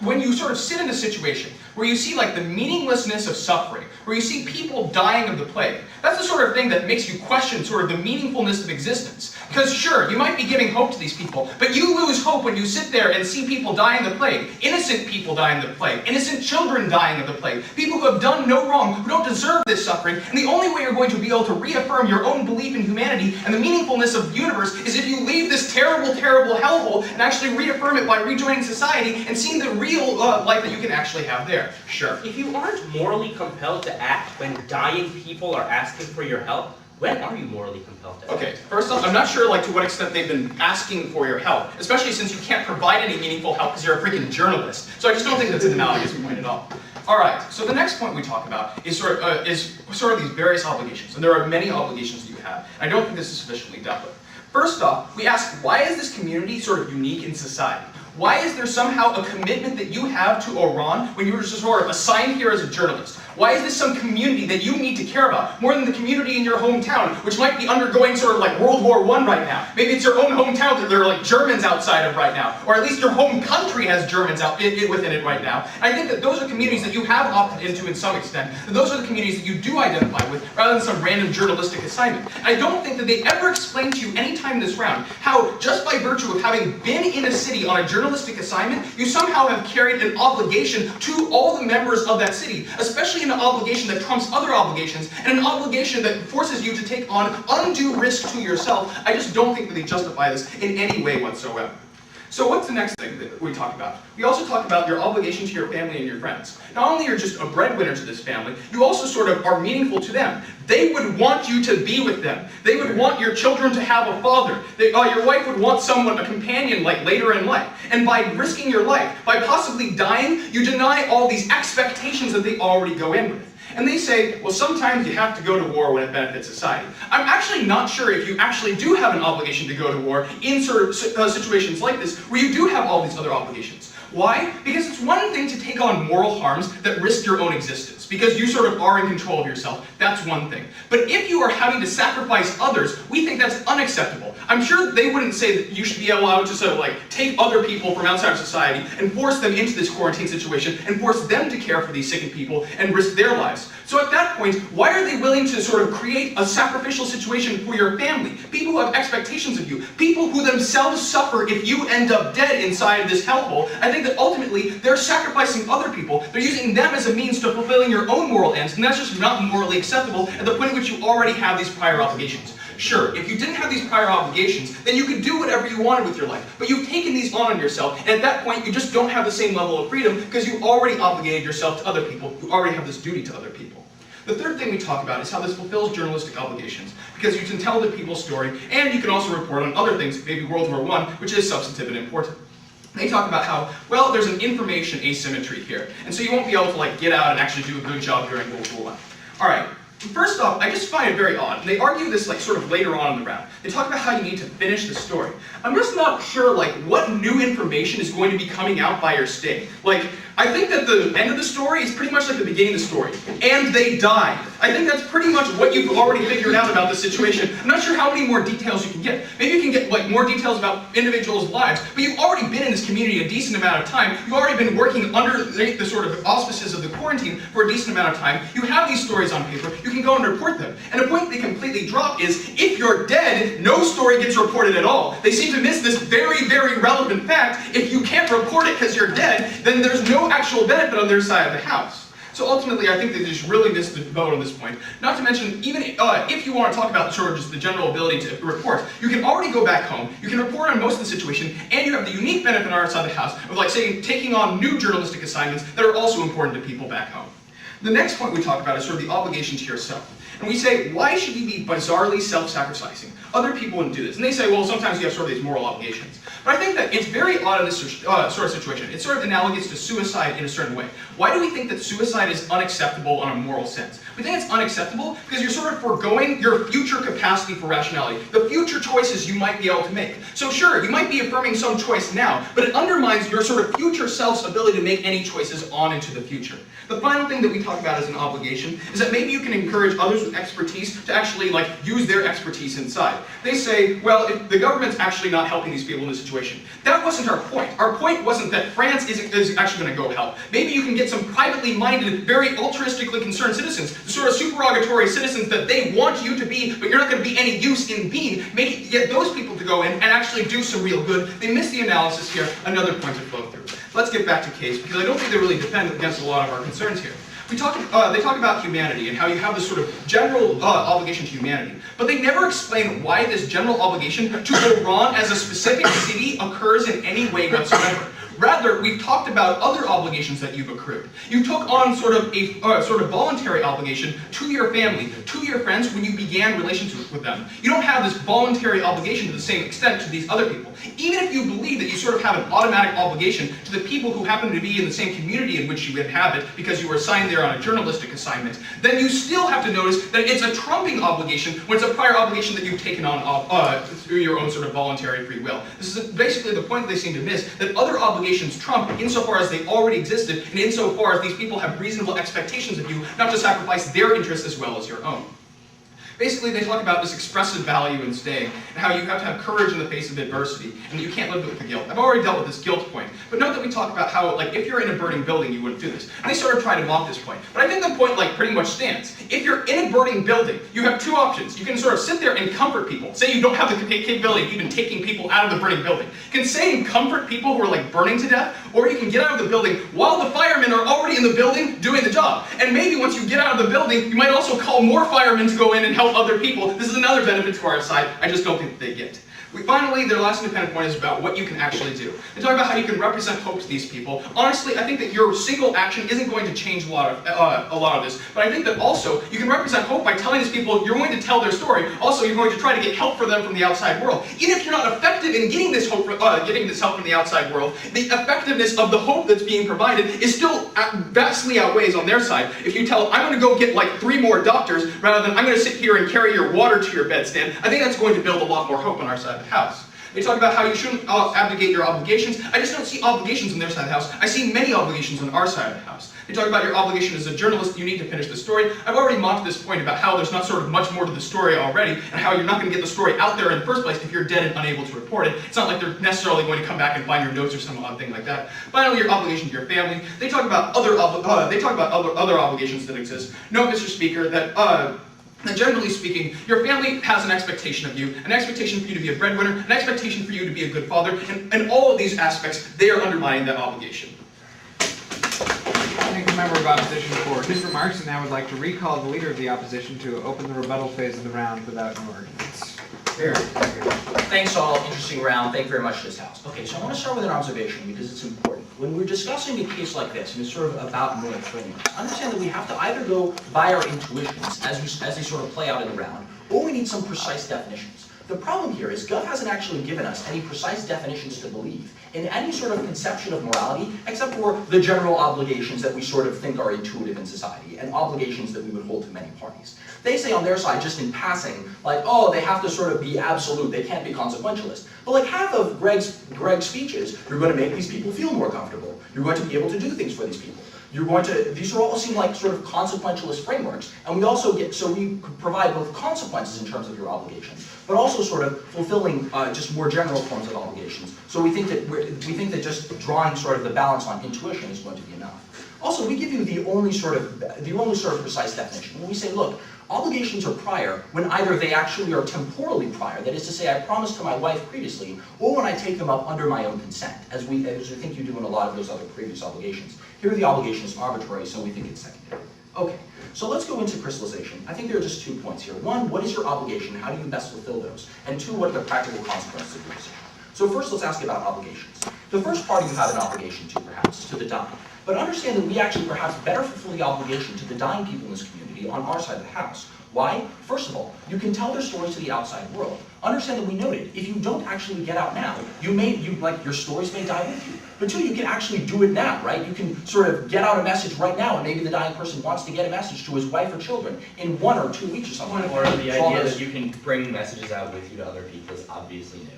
when you sort of sit in a situation where you see like the meaninglessness of suffering, where you see people dying of the plague, that's the sort of thing that makes you question sort of the meaningfulness of existence. Because sure, you might be giving hope to these people, but you lose hope when you sit there and see people dying of the plague, innocent people dying of the plague, innocent children dying of the plague, people who have done no wrong, who don't deserve this suffering, and the only way you're going to be able to reaffirm your own belief in humanity and the meaningfulness of the universe is if you leave this terrible, terrible hellhole and actually reaffirm it by rejoining society and seeing the real life that you can actually have there. Sure. If you aren't morally compelled to act when dying people are asking for your help, when are you morally compelled to act? Okay, first off, I'm not sure like to what extent they've been asking for your help, especially since you can't provide any meaningful help because you're a freaking journalist. So I just don't think that's an analogous point at all. Alright, so the next point we talk about is sort of these various obligations, and there are many obligations that you have, and I don't think this is sufficiently dealt with. First off, we ask, why is this community sort of unique in society? Why is there somehow a commitment that you have to Iran when you were just sort of assigned here as a journalist? Why is this some community that you need to care about, more than the community in your hometown, which might be undergoing sort of like World War I right now? Maybe it's your own hometown that there are like Germans outside of right now, or at least your home country has Germans within it right now. And I think that those are communities that you have opted into in some extent, and those are the communities that you do identify with, rather than some random journalistic assignment. And I don't think that they ever explain to you any time in this round how, just by virtue of having been in a city on a journalistic assignment, you somehow have carried an obligation to all the members of that city, especially an obligation that trumps other obligations, and an obligation that forces you to take on undue risk to yourself. I just don't think that they justify this in any way whatsoever. So what's the next thing that we talk about? We also talk about your obligation to your family and your friends. Not only are you just a breadwinner to this family, you also sort of are meaningful to them. They would want you to be with them. They would want your children to have a father. Your wife would want someone, a companion, like later in life. And by risking your life, by possibly dying, you deny all these expectations that they already go in with. And they say, well, sometimes you have to go to war when it benefits society. I'm actually not sure if you actually do have an obligation to go to war in sort of situations like this, where you do have all these other obligations. Why? Because it's one thing to take on moral harms that risk your own existence, because you sort of are in control of yourself. That's one thing. But if you are having to sacrifice others, we think that's unacceptable. I'm sure they wouldn't say that you should be allowed to sort of like take other people from outside of society and force them into this quarantine situation and force them to care for these sickened people and risk their lives. So at that point, why are they willing to sort of create a sacrificial situation for your family? People who have expectations of you, people who themselves suffer if you end up dead inside of this hellhole. I think that ultimately they're sacrificing other people. They're using them as a means to fulfilling your own moral ends, and that's just not morally acceptable at the point at which you already have these prior obligations. Sure, if you didn't have these prior obligations, then you could do whatever you wanted with your life. But you've taken these on yourself, and at that point, you just don't have the same level of freedom because you already obligated yourself to other people. You already have this duty to other people. The third thing we talk about is how this fulfills journalistic obligations, because you can tell the people's story, and you can also report on other things, maybe World War I, which is substantive and important. They talk about how, well, there's an information asymmetry here, and so you won't be able to get out and actually do a good job during World War I. All right. First off, I just find it very odd. They argue this sort of later on in the round. They talk about how you need to finish the story. I'm just not sure what new information is going to be coming out by your stay. I think that the end of the story is pretty much like the beginning of the story. And they died. I think that's pretty much what you've already figured out about the situation. I'm not sure how many more details you can get. Maybe you can get more details about individuals' lives, but you've already been in this community a decent amount of time. You've already been working under the sort of auspices of the quarantine for a decent amount of time. You have these stories on paper. You can go and report them. And a point they completely drop is, if you're dead, no story gets reported at all. They seem to miss this very, very relevant fact. If you can't report it because you're dead, then there's no actual benefit on their side of the house. So ultimately, I think they just really missed the boat on this point. Not to mention, even if you want to talk about sort of just the general ability to report, you can already go back home, you can report on most of the situation, and you have the unique benefit on our side of the house of, say, taking on new journalistic assignments that are also important to people back home. The next point we talk about is sort of the obligation to yourself. And we say, why should you be bizarrely self-sacrificing? Other people wouldn't do this. And they say, well, sometimes you have sort of these moral obligations. But I think that it's very odd in this sort of situation. It's sort of analogous to suicide in a certain way. Why do we think that suicide is unacceptable on a moral sense? We think it's unacceptable because you're sort of foregoing your future capacity for rationality, the future choices you might be able to make. So sure, you might be affirming some choice now, but it undermines your sort of future self's ability to make any choices on into the future. The final thing that we talk about as an obligation is that maybe you can encourage others with expertise to actually use their expertise inside. They say, well, if the government's actually not helping these people in this situation. That wasn't our point. Our point wasn't that France is actually going to go help. Maybe you can get some privately minded, very altruistically concerned citizens, the sort of supererogatory citizens that they want you to be, but you're not going to be any use in being. Maybe get those people to go in and actually do some real good. They missed the analysis here. Another point to flow through. Let's get back to case, because I don't think they really defend against a lot of our concerns here. They talk about humanity and how you have this sort of general obligation to humanity, but they never explain why this general obligation to Iran as a specific city occurs in any way whatsoever. Rather, we've talked about other obligations that you've accrued. You took on sort of a voluntary obligation to your family, to your friends when you began relationships with them. You don't have this voluntary obligation to the same extent to these other people. Even if you believe that you sort of have an automatic obligation to the people who happen to be in the same community in which you inhabit because you were assigned there on a journalistic assignment, then you still have to notice that it's a trumping obligation when it's a prior obligation that you've taken on through your own sort of voluntary free will. This is basically the point they seem to miss, that other obligations trump insofar as they already existed and insofar as these people have reasonable expectations of you not to sacrifice their interests as well as your own. Basically, they talk about this expressive value in staying, and how you have to have courage in the face of adversity, and that you can't live with the guilt. I've already dealt with this guilt point, but note that we talk about how, if you're in a burning building, you wouldn't do this. And they sort of try to mock this point, but I think the point, pretty much stands. If you're in a burning building, you have two options. You can sort of sit there and comfort people. Say you don't have the capability of even taking people out of the burning building. You can say and comfort people who are, burning to death, or you can get out of the building while the firemen are already in the building doing the job. And maybe once you get out of the building, you might also call more firemen to go in and help other people. This is another benefit to our side. I just don't think that they get. Finally, their last independent point is about what you can actually do. They talk about how you can represent hope to these people. Honestly, I think that your single action isn't going to change a lot of this, but I think that also you can represent hope by telling these people you're going to tell their story. Also, you're going to try to get help for them from the outside world. Even if you're not effective in getting this help from the outside world, the effectiveness of the hope that's being provided is still vastly outweighs on their side. If you tell, I'm going to go get 3 more doctors rather than I'm going to sit here and carry your water to your bedstand, I think that's going to build a lot more hope on our side of the house. They talk about how you shouldn't abdicate your obligations. I just don't see obligations on their side of the house. I see many obligations on our side of the house. They talk about your obligation as a journalist, you need to finish the story. I've already mocked this point about how there's not sort of much more to the story already, and how you're not going to get the story out there in the first place if you're dead and unable to report it. It's not like they're necessarily going to come back and find your notes or some odd thing like that. Finally, your obligation to your family. They talk about other obligations that exist. Note, Mr. Speaker, that generally speaking, your family has an expectation of you, an expectation for you to be a breadwinner, an expectation for you to be a good father, and all of these aspects, they are undermining that obligation. Thank the member of opposition for his remarks, and now would like to recall the leader of the opposition to open the rebuttal phase of the round without new arguments. Very good. Thanks all, interesting round, thank you very much to this house. Okay, so I want to start with an observation because it's important. When we're discussing a case like this, and it's sort of about moral frameworks, understand that we have to either go by our intuitions as they sort of play out in the round, or we need some precise definitions. The problem here is Gov hasn't actually given us any precise definitions to believe in any sort of conception of morality, except for the general obligations that we sort of think are intuitive in society, and obligations that we would hold to many parties. They say on their side, just in passing, like, oh, they have to sort of be absolute, they can't be consequentialist. But like half of Greg's speeches, you're going to make these people feel more comfortable. You're going to be able to do things for these people. These are all seem like sort of consequentialist frameworks, and we also we provide both consequences in terms of your obligations, but also sort of fulfilling just more general forms of obligations. So we think that just drawing sort of the balance on intuition is going to be enough. Also, we give you the only sort of precise definition. When we say, look, obligations are prior when either they actually are temporally prior, that is to say, I promised to my wife previously, or when I take them up under my own consent, as we think you do in a lot of those other previous obligations. Here the obligation is arbitrary, so we think it's secondary. Okay, so let's go into crystallization. I think there are just 2 points here. One, what is your obligation? How do you best fulfill those? And 2, what are the practical consequences of your decision? So first, let's ask about obligations. The first party you have an obligation to, perhaps, is to the dying. But understand that we actually perhaps better fulfill the obligation to the dying people in this community on our side of the house. Why? First of all, you can tell their stories to the outside world. Understand that we noted, if you don't actually get out now, your stories may die with you. But 2, you can actually do it now, right? You can sort of get out a message right now, and maybe the dying person wants to get a message to his wife or children in 1 or 2 weeks or something. Or the idea that you can bring messages out with you to other people is obviously new.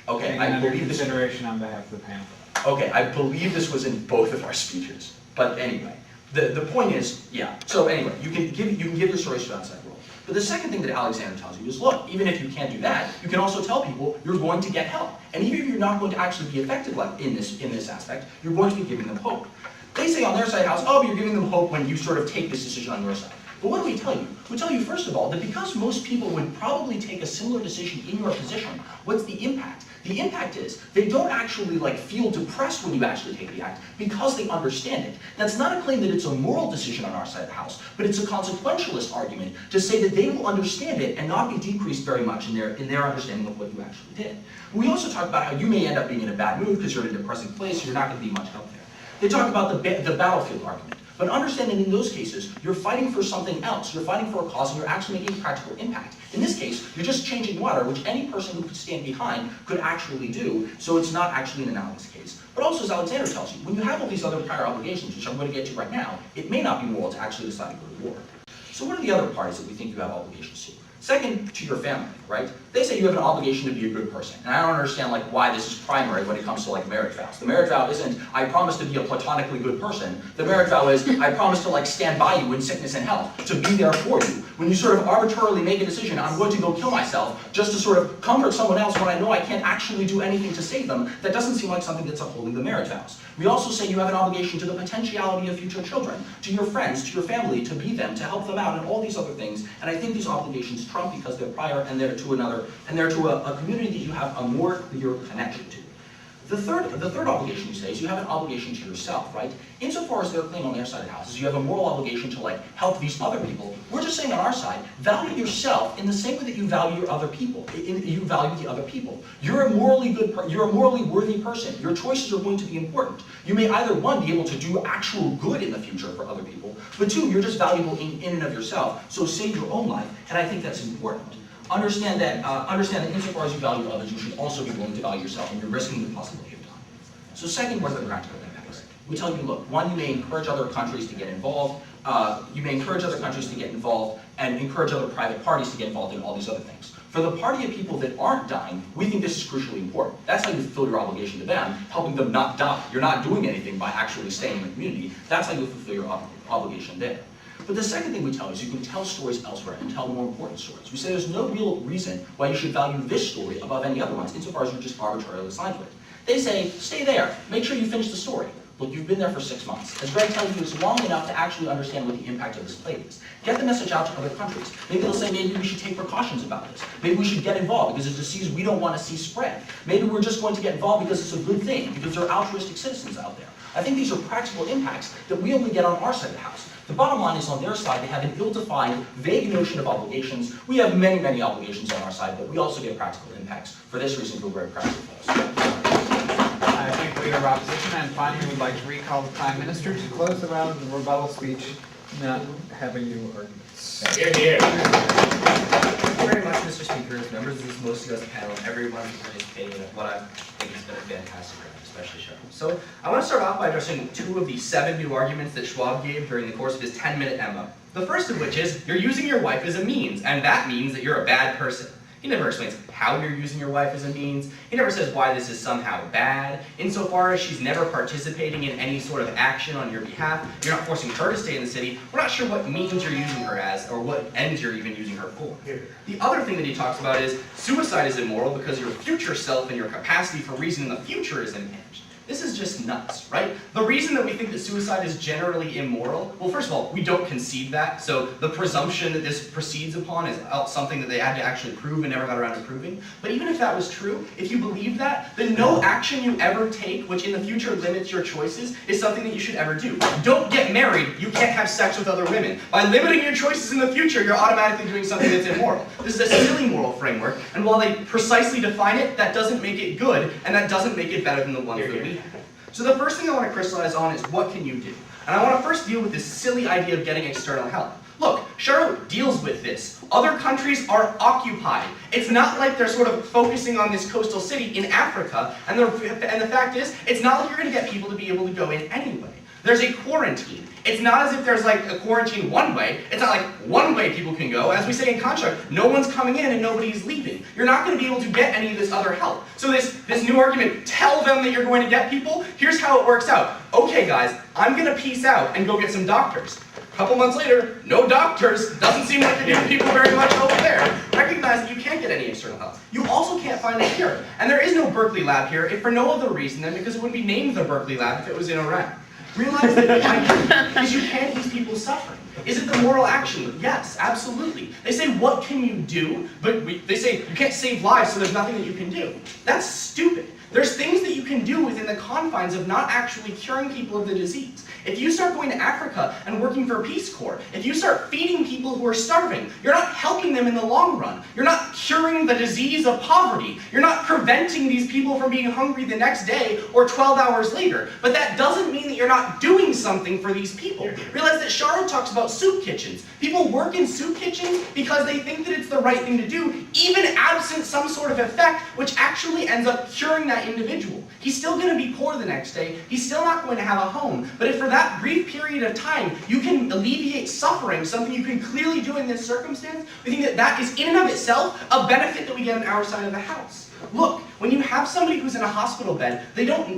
Okay, I believe consideration on behalf of the panel. Okay, I believe this was in both of our speeches. But anyway, the point is, yeah. So anyway, you can give your stories to the outside world. But the second thing that Alexander tells you is, look, even if you can't do that, you can also tell people you're going to get help. And even if you're not going to actually be effective in this aspect, you're going to be giving them hope. They say on their side of the house, oh, you're giving them hope when you sort of take this decision on your side. But what do we tell you? We tell you, first of all, that because most people would probably take a similar decision in your position, what's the impact? The impact is they don't actually feel depressed when you actually take the act because they understand it. That's not a claim that it's a moral decision on our side of the house, but it's a consequentialist argument to say that they will understand it and not be decreased very much in their understanding of what you actually did. We also talk about how you may end up being in a bad mood because you're in a depressing place, so you're not going to be much help there. They talk about the battlefield argument. But understand that in those cases, you're fighting for something else. You're fighting for a cause and you're actually making a practical impact. In this case, you're just changing water, which any person who could stand behind could actually do, so it's not actually an analogous case. But also, as Alexander tells you, when you have all these other prior obligations, which I'm going to get to right now, it may not be moral to actually decide to go to war. So what are the other parties that we think you have obligations to? Second, to your family, right? They say you have an obligation to be a good person. And I don't understand why this is primary when it comes to marriage vows. The marriage vow isn't, I promise to be a platonically good person. The marriage vow is, I promise to stand by you in sickness and health, to be there for you. When you sort of arbitrarily make a decision, I'm going to go kill myself just to sort of comfort someone else when I know I can't actually do anything to save them, that doesn't seem like something that's upholding the marriage vows. We also say you have an obligation to the potentiality of future children, to your friends, to your family, to be them, to help them out, and all these other things. And I think these obligations trump because they're prior and they're to another, and they're to a community that you have a more clear connection to. The third obligation you say is you have an obligation to yourself, right? Insofar as their claim on their side of the house is you have a moral obligation to help these other people. We're just saying on our side, value yourself in the same way that you value your other people. You value the other people. You're a morally you're a morally worthy person. Your choices are going to be important. You may either, 1, be able to do actual good in the future for other people, but 2, you're just valuable in and of yourself. So save your own life, and I think that's important. Understand that insofar as you value others, you should also be willing to value yourself, and you're risking the possibility of dying. So second, what are the practical impacts? We tell you, look, 1, you may encourage other countries to get involved. You may encourage other countries to get involved and encourage other private parties to get involved in all these other things. For the party of people that aren't dying, we think this is crucially important. That's how you fulfill your obligation to them, helping them not die. You're not doing anything by actually staying in the community. That's how you fulfill your obligation there. But the second thing we tell is you can tell stories elsewhere and tell more important stories. We say there's no real reason why you should value this story above any other ones, insofar as you're just arbitrarily assigned to it. They say, stay there, make sure you finish the story. Look, you've been there for 6 months. As Greg tells you, it's long enough to actually understand what the impact of this plague is. Get the message out to other countries. Maybe they'll say, maybe we should take precautions about this. Maybe we should get involved because it's a disease we don't want to see spread. Maybe we're just going to get involved because it's a good thing, because there are altruistic citizens out there. I think these are practical impacts that we only get on our side of the house. The bottom line is on their side, they have an ill-defined, vague notion of obligations. We have many, many obligations on our side, but we also get practical impacts. For this reason, we're very proud of those. I thank the Leader of Opposition, and finally, we'd like to recall the Prime Minister to close the round of the rebuttal speech, not having new arguments. Here, here. Thank you very much, Mr. Speaker, members of this most august panel, and everyone who participated in what I think has been a fantastic round, especially Shauro. So I want to start off by addressing 2 of the 7 new arguments that Schwab gave during the course of his 10-minute memo. The first of which is, you're using your wife as a means, and that means that you're a bad person. He never explains how you're using your wife as a means. He never says why this is somehow bad. Insofar as she's never participating in any sort of action on your behalf, you're not forcing her to stay in the city, we're not sure what means you're using her as, or what ends you're even using her for. The other thing that he talks about is, suicide is immoral because your future self and your capacity for reasoning in the future is impinged. This is just nuts, right? The reason that we think that suicide is generally immoral, well, first of all, we don't concede that, so the presumption that this proceeds upon is something that they had to actually prove and never got around to proving. But even if that was true, if you believe that, then no action you ever take, which in the future limits your choices, is something that you should ever do. Don't get married, you can't have sex with other women. By limiting your choices in the future, you're automatically doing something that's immoral. This is a silly moral framework, and while they precisely define it, that doesn't make it good, and that doesn't make it better than the ones that we have. So the first thing I want to crystallize on is what can you do? And I want to first deal with this silly idea of getting external help. Look, Shauro deals with this. Other countries are occupied. It's not like they're sort of focusing on this coastal city in Africa, and the fact is, it's not like you're going to get people to be able to go in anyway. There's a quarantine. It's not as if there's like a quarantine one way. It's not like one way people can go. As we say in contract, no one's coming in and nobody's leaving. You're not going to be able to get any of this other help. So this new argument, tell them that you're going to get people, here's how it works out. Okay guys, I'm going to peace out and go get some doctors. A couple months later, no doctors. Doesn't seem like you're doing people very much over there. Recognize that you can't get any external help. You also can't find a cure. And there is no Berkeley lab here, if for no other reason than because it wouldn't be named the Berkeley lab if it was in Iran. Realize that the idea is you can't ease people's suffering. Is it the moral action? Yes, absolutely. They say, what can you do? But they say, you can't save lives, so there's nothing that you can do. That's stupid. There's things that you can do within the confines of not actually curing people of the disease. If you start going to Africa and working for Peace Corps, if you start feeding people who are starving, you're not helping them in the long run. You're not curing the disease of poverty. You're not preventing these people from being hungry the next day or 12 hours later. But that doesn't mean that you're not doing something for these people. Realize that Shauro talks about soup kitchens. People work in soup kitchens because they think that it's the right thing to do, even absent some sort of effect, which actually ends up curing that individual. He's still going to be poor the next day. He's still not going to have a home. But if for that brief period of time you can alleviate suffering, something you can clearly do in this circumstance, we think that that is in and of itself a benefit that we get on our side of the house. Look, when you have somebody who's in a hospital bed,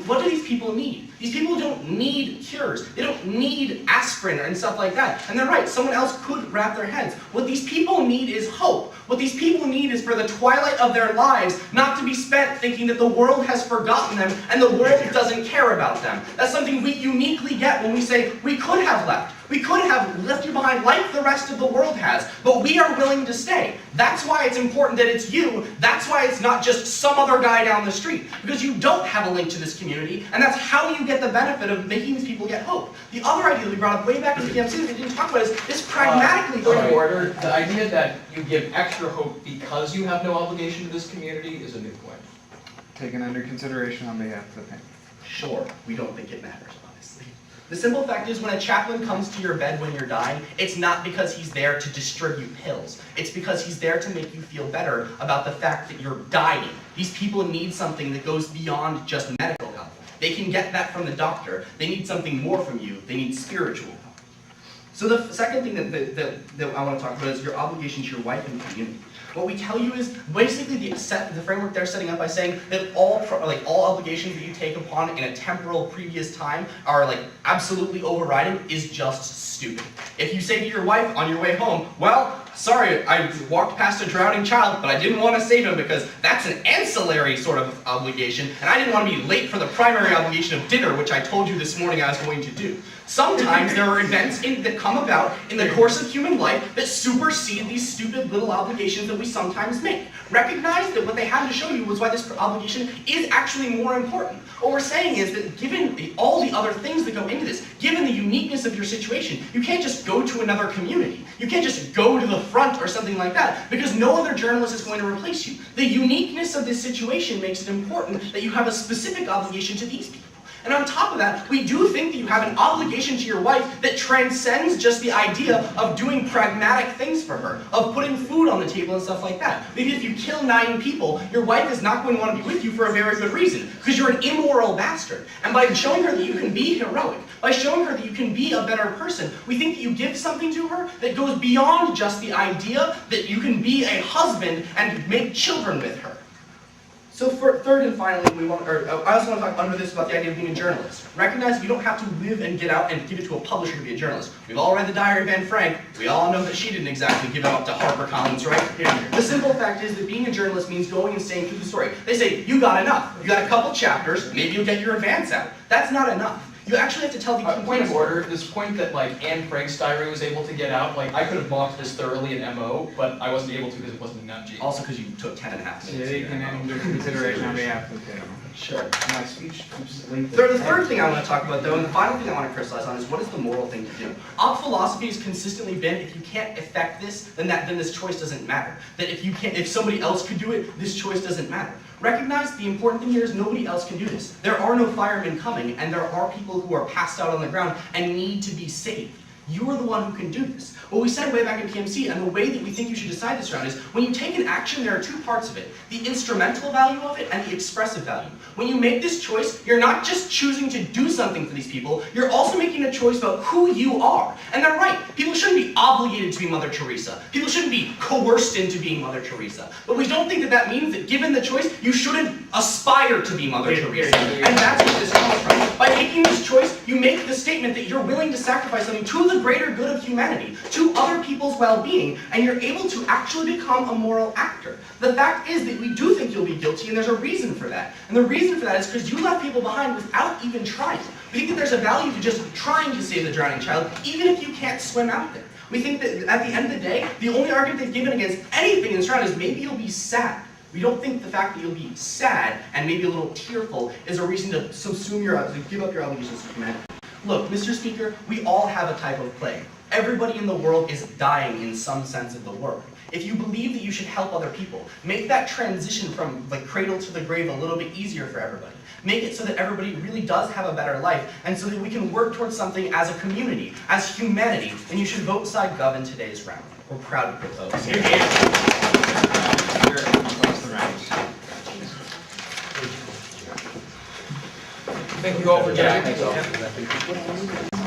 what do these people need? These people don't need cures. They don't need aspirin and stuff like that. And they're right, someone else could wrap their heads. What these people need is hope. What these people need is for the twilight of their lives not to be spent thinking that the world has forgotten them and the world doesn't care about them. That's something we uniquely get when we say we could have left. We could have left you behind like the rest of the world has, but we are willing to stay. That's why it's important that it's you. That's why it's not just some other guy down the street, because you don't have a link to this community, and that's how you get the benefit of making these people get hope. The other idea that we brought up way back in the PMC that we didn't talk about is pragmatically. Point of order, the idea that you give extra hope because you have no obligation to this community is a new point. Taken under consideration on behalf of the panel. Sure, we don't think it matters, honestly. The simple fact is when a chaplain comes to your bed when you're dying, it's not because he's there to distribute pills. It's because he's there to make you feel better about the fact that you're dying. These people need something that goes beyond just medical help. They can get that from the doctor. They need something more from you. They need spiritual help. So the second thing that I want to talk about is your obligation to your wife and community. What we tell you is basically the framework they're setting up by saying that all obligations that you take upon in a temporal previous time are absolutely overriding is just stupid. If you say to your wife on your way home, well, sorry, I walked past a drowning child, but I didn't want to save him because that's an ancillary sort of obligation, and I didn't want to be late for the primary obligation of dinner, which I told you this morning I was going to do. Sometimes there are events that come about in the course of human life that supersede these stupid little obligations that we sometimes make. Recognize that what they had to show you was why this obligation is actually more important. What we're saying is that given all the other things that go into this, given the uniqueness of your situation, you can't just go to another community. You can't just go to the front or something like that, because no other journalist is going to replace you. The uniqueness of this situation makes it important that you have a specific obligation to these people. And on top of that, we do think that you have an obligation to your wife that transcends just the idea of doing pragmatic things for her, of putting food on the table and stuff like that. Maybe if you kill 9 people, your wife is not going to want to be with you for a very good reason, because you're an immoral bastard. And by showing her that you can be heroic, by showing her that you can be a better person, we think that you give something to her that goes beyond just the idea that you can be a husband and make children with her. So for third and finally, I also want to talk under this about the idea of being a journalist. Recognize you don't have to live and get out and give it to a publisher to be a journalist. We've all read the Diary of Anne Frank. We all know that she didn't exactly give it up to HarperCollins, right? Yeah. The simple fact is that being a journalist means going and staying through the story. They say, you got enough. You got a couple chapters, maybe you'll get your advance out. That's not enough. You actually have to tell the Point of order, this point that like Anne Frank's diary was able to get out, like I could have mocked this thoroughly in MO, but I wasn't able to because it wasn't enough. Also because you took 10.5 minutes. Taken into consideration on behalf of the panel. Sure. My speech keeps linked. The third thing I want to talk about, though, and the final thing I want to crystallize on is what is the moral thing to do? Op philosophy has consistently been, if you can't effect this, then this choice doesn't matter. That if somebody else could do it, this choice doesn't matter. Recognize the important thing here is nobody else can do this. There are no firemen coming, and there are people who are passed out on the ground and need to be saved. You are the one who can do this. What we said way back in PMC, and the way that we think you should decide this around is, when you take an action, there are 2 parts of it. The instrumental value of it and the expressive value. When you make this choice, you're not just choosing to do something for these people, you're also making a choice about who you are. And they're right. People shouldn't be obligated to be Mother Teresa. People shouldn't be coerced into being Mother Teresa. But we don't think that means that given the choice, you shouldn't aspire to be Mother Teresa. And that's where this comes from. By making this choice, you make the statement that you're willing to sacrifice something to the greater good of humanity, to other people's well-being, and you're able to actually become a moral actor. The fact is that we do think you'll be guilty, and there's a reason for that. And the reason for that is because you left people behind without even trying. We think that there's a value to just trying to save the drowning child, even if you can't swim out there. We think that at the end of the day, the only argument they've given against anything in this round is maybe you'll be sad. We don't think the fact that you'll be sad and maybe a little tearful is a reason to give up your obligations to humanity. Look, Mr. Speaker, we all have a type of plague. Everybody in the world is dying in some sense of the word. If you believe that you should help other people, make that transition from the cradle to the grave a little bit easier for everybody. Make it so that everybody really does have a better life, and so that we can work towards something as a community, as humanity, and you should vote side Gov in today's round. We're proud to put those. You're across the round. Thank you all for joining. Yeah, I think so.